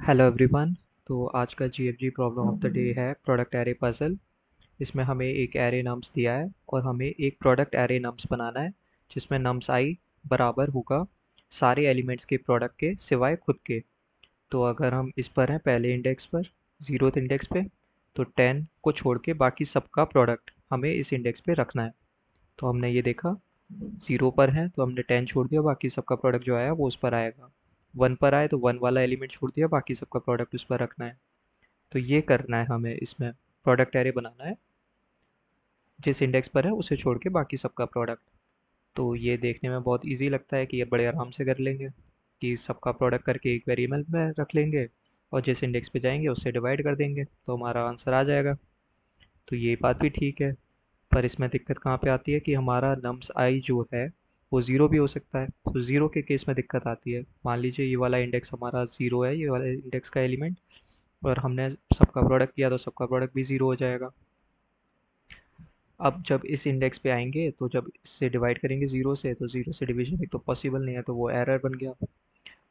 Hello everyone. तो आज का GFG problem of the day है प्रोडक्ट एरे पजल। इसमें हमें एक एरे नम्स दिया है और हमें एक प्रोडक्ट एरे नम्स बनाना है जिसमें नम्स आई बराबर होगा सारे एलिमेंट्स के प्रोडक्ट के सिवाय खुद के। तो अगर हम इस पर हैं पहले इंडेक्स पर, ज़ीरोथ इंडेक्स पे, तो 10 को छोड़ के बाकी सबका प्रोडक्ट हमें इस इंडेक्स पे रखना है। तो हमने ये देखा, 0 पर है तो हमने 10 छोड़ दिया, बाकी सबका प्रोडक्ट जो आया वो उस पर आएगा। 1 पर आए तो 1 वाला एलिमेंट छोड़ दिया, बाकी सबका प्रोडक्ट उस पर रखना है। तो ये करना है हमें, इसमें प्रोडक्ट एरे बनाना है, जिस इंडेक्स पर है उसे छोड़ के बाकी सबका प्रोडक्ट। तो ये देखने में बहुत इजी लगता है कि ये बड़े आराम से कर लेंगे कि सबका प्रोडक्ट करके एक वेरिएबल में रख लेंगे और जिस इंडेक्स पे जाएंगे उससे डिवाइड कर देंगे तो हमारा आंसर आ जाएगा। तो ये बात भी ठीक है, पर इसमें दिक्कत कहाँ पे आती है कि हमारा नम्स आई जो है वो ज़ीरो भी हो सकता है। तो ज़ीरो के केस में दिक्कत आती है। मान लीजिए ये वाला इंडेक्स हमारा ज़ीरो है, ये वाला इंडेक्स का एलिमेंट, और हमने सबका प्रोडक्ट किया तो सबका प्रोडक्ट भी ज़ीरो हो जाएगा। अब जब इस इंडेक्स पे आएंगे तो जब इससे डिवाइड करेंगे ज़ीरो से, तो ज़ीरो से डिवीजन एक तो पॉसिबल नहीं है, तो वो एरर बन गया।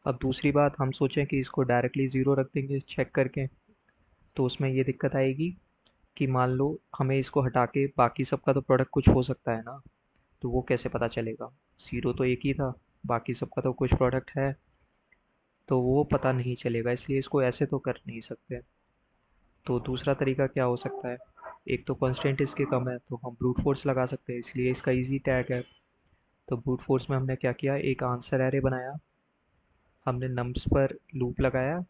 अब दूसरी बात, हम सोचें कि इसको डायरेक्टली ज़ीरो रख देंगे चेक करके, तो उसमें ये दिक्कत आएगी कि मान लो हमें इसको हटा के बाकी सबका तो प्रोडक्ट कुछ हो सकता है ना, तो वो कैसे पता चलेगा? ज़ीरो तो एक ही था, बाकी सबका तो कुछ प्रोडक्ट है, तो वो पता नहीं चलेगा, इसलिए इसको ऐसे तो कर नहीं सकते। तो दूसरा तरीका क्या हो सकता है? एक तो कंस्ट्रेंट इसके कम है तो हम ब्रूट फोर्स लगा सकते हैं, इसलिए इसका इजी टैग है। तो ब्रूट फोर्स में हमने क्या किया, एक आंसर एरे बनाया, हमने नम्स पर लूप लगाया,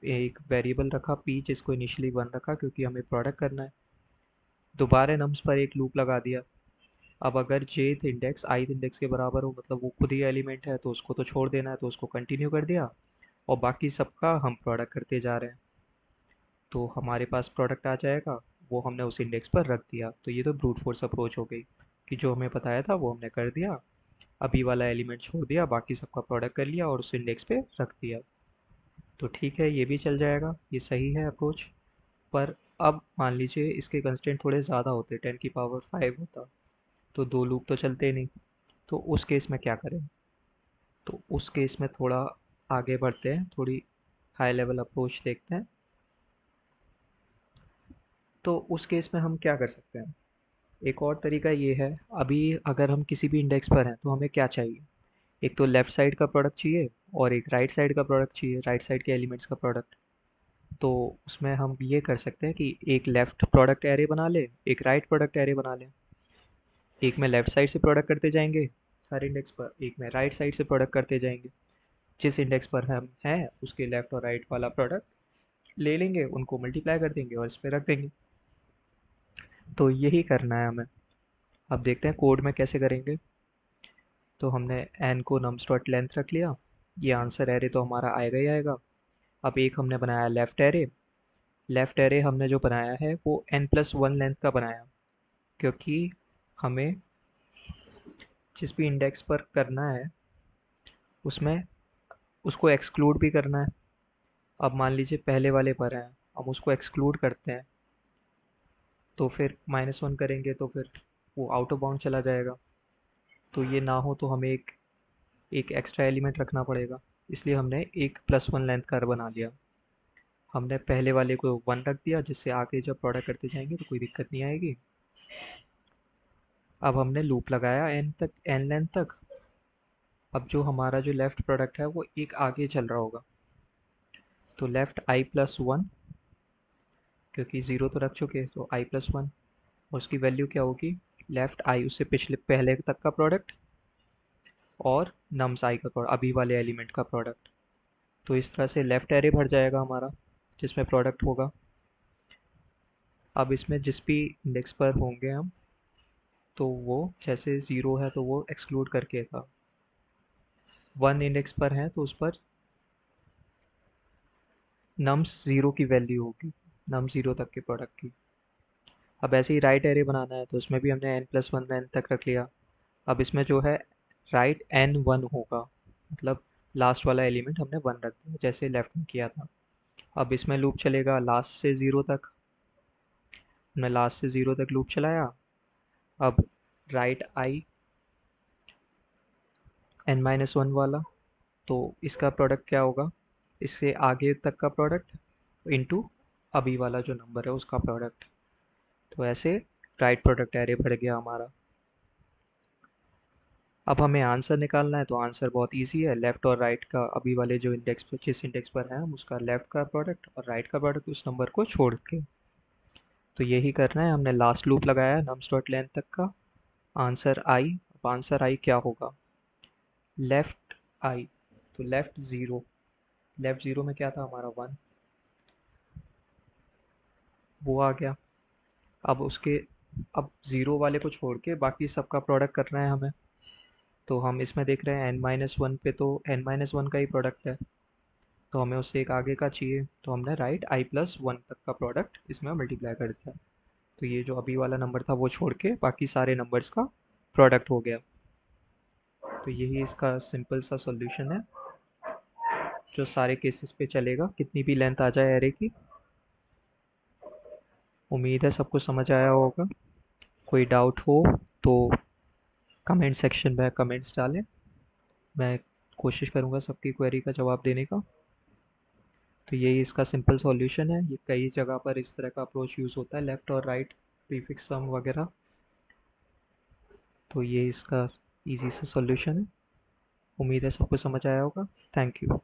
एक वेरिएबल रखा पी जिसको इनिशियली 1 रखा क्योंकि हमें प्रोडक्ट करना है, दोबारा नम्स पर एक लूप लगा दिया। अब अगर जेथ इंडेक्स ith इंडेक्स के बराबर हो, मतलब वो खुद ही एलिमेंट है, तो उसको तो छोड़ देना है, तो उसको कंटिन्यू कर दिया और बाकी सबका हम प्रोडक्ट करते जा रहे हैं। तो हमारे पास प्रोडक्ट आ जाएगा, वो हमने उस इंडेक्स पर रख दिया। तो ये तो ब्रूट फोर्स अप्रोच हो गई कि जो हमें बताया था वो हमने कर दिया, अभी वाला एलिमेंट छोड़ दिया, बाकी सबका प्रोडक्ट कर लिया और उस इंडेक्स पे रख दिया। तो ठीक है, ये भी चल जाएगा, ये सही है अप्रोच। पर अब मान लीजिए इसके कंस्टेंट थोड़े ज़्यादा होते, 10 की पावर 5 होता, तो दो लूप तो चलते नहीं। तो उस केस में क्या करें? तो उस केस में थोड़ा आगे बढ़ते हैं, थोड़ी हाई लेवल अप्रोच देखते हैं। तो उस केस में हम क्या कर सकते हैं? एक और तरीका ये है, अभी अगर हम किसी भी इंडेक्स पर हैं तो हमें क्या चाहिए? एक तो लेफ्ट साइड का प्रोडक्ट चाहिए और एक राइट साइड का प्रोडक्ट चाहिए, राइट साइड के एलिमेंट्स का प्रोडक्ट। तो उसमें हम ये कर सकते हैं कि एक लेफ्ट प्रोडक्ट एरे बना ले, एक राइट प्रोडक्ट एरे बना ले। एक में लेफ्ट साइड से प्रोडक्ट करते जाएंगे हर इंडेक्स पर, एक में राइट साइड से प्रोडक्ट करते जाएंगे। जिस इंडेक्स पर हम हैं उसके लेफ्ट और राइट वाला प्रोडक्ट ले लेंगे, उनको मल्टीप्लाई कर देंगे और इस पर रख देंगे। तो यही करना है हमें। अब देखते हैं कोड में कैसे करेंगे। तो हमने एन को नम्स डॉट लेंथ रख लिया, ये आंसर एरे तो हमारा आएगा ही आएगा। अब एक हमने बनाया लेफ्ट एरे, लेफ्ट एरे हमने जो बनाया है वो n+1 लेंथ का बनाया, क्योंकि हमें जिस भी इंडेक्स पर करना है उसमें उसको एक्सक्लूड भी करना है। अब मान लीजिए पहले वाले पर हैं, हम उसको एक्सक्लूड करते हैं, तो फिर -1 करेंगे तो फिर वो आउट ऑफ बाउंड चला जाएगा। तो ये ना हो तो हमें एक एक एक्स्ट्रा एलिमेंट रखना पड़ेगा, इसलिए हमने एक +1 लेंथ का बना लिया। हमने पहले वाले को 1 रख दिया, जिससे आगे जब प्रोडक्ट करते जाएंगे तो कोई दिक्कत नहीं आएगी। अब हमने लूप लगाया n लेंथ तक। अब जो हमारा जो लेफ्ट प्रोडक्ट है वो एक आगे चल रहा होगा, तो लेफ्ट i+1, क्योंकि ज़ीरो तो रख चुके तो i+1, उसकी वैल्यू क्या होगी? लेफ्ट आई उससे पिछले पहले तक का प्रोडक्ट और नम्स आई का प्रोडक्ट, अभी वाले एलिमेंट का प्रोडक्ट। तो इस तरह से लेफ्ट एरे भर जाएगा हमारा जिसमें प्रोडक्ट होगा। अब इसमें जिस भी इंडेक्स पर होंगे हम, तो वो जैसे ज़ीरो है तो वो एक्सक्लूड करके था, 1 इंडेक्स पर है तो उस पर नम्स ज़ीरो की वैल्यू होगी, नम ज़ीरो तक के प्रोडक्ट की। अब ऐसे ही राइट एरे बनाना है तो उसमें भी हमने n+1 लेंथ तक रख लिया। अब इसमें जो है राइट n1 होगा, मतलब लास्ट वाला एलिमेंट हमने 1 रख दिया जैसे लेफ्ट में किया था। अब इसमें लूप चलेगा लास्ट से ज़ीरो तक, हमने लास्ट से ज़ीरो तक लूप चलाया। अब राइट आई n-1 वाला, तो इसका प्रोडक्ट क्या होगा? इससे आगे तक का प्रोडक्ट इनटू अभी वाला जो नंबर है उसका प्रोडक्ट। तो ऐसे राइट प्रोडक्ट एरे बढ़ गया हमारा। अब हमें आंसर निकालना है, तो आंसर बहुत इजी है। लेफ़्ट और राइट का अभी वाले जो इंडेक्स पर, जिस इंडेक्स पर है हम उसका लेफ़्ट का प्रोडक्ट और राइट का प्रोडक्ट उस नंबर को छोड़ के। तो यही करना है। हमने लास्ट लूप लगाया है नम्स डॉट लेंथ तक का। Answer I. अब आंसर आई क्या होगा? लेफ़्ट आई। तो लेफ़्ट ज़ीरो, लेफ़्ट ज़ीरो में क्या था हमारा 1, वो आ गया। अब उसके, अब ज़ीरो वाले को छोड़ के बाकी सबका प्रोडक्ट करना है हमें। तो हम इसमें देख रहे हैं n-1 पे, तो n-1 का ही प्रोडक्ट है, तो हमें उससे एक आगे का चाहिए। तो हमने राइट i+1 तक का प्रोडक्ट इसमें मल्टीप्लाई कर दिया। तो ये जो अभी वाला नंबर था वो छोड़ के बाकी सारे नंबर्स का प्रोडक्ट हो गया। तो यही इसका सिंपल सा सॉल्यूशन है, जो सारे केसेस पे चलेगा, कितनी भी लेंथ आ जाए एरे की। उम्मीद है सबको समझ आया होगा। कोई डाउट हो तो कमेंट सेक्शन में कमेंट्स डालें, मैं कोशिश करूँगा सबकी क्वेरी का जवाब देने का। तो यही इसका सिंपल सॉल्यूशन है। ये कई जगह पर इस तरह का अप्रोच यूज़ होता है, लेफ़्ट और राइट प्रीफिक्स सम वगैरह। तो ये इसका इजी सा सॉल्यूशन है। उम्मीद है सबको समझ आया होगा। Thank you.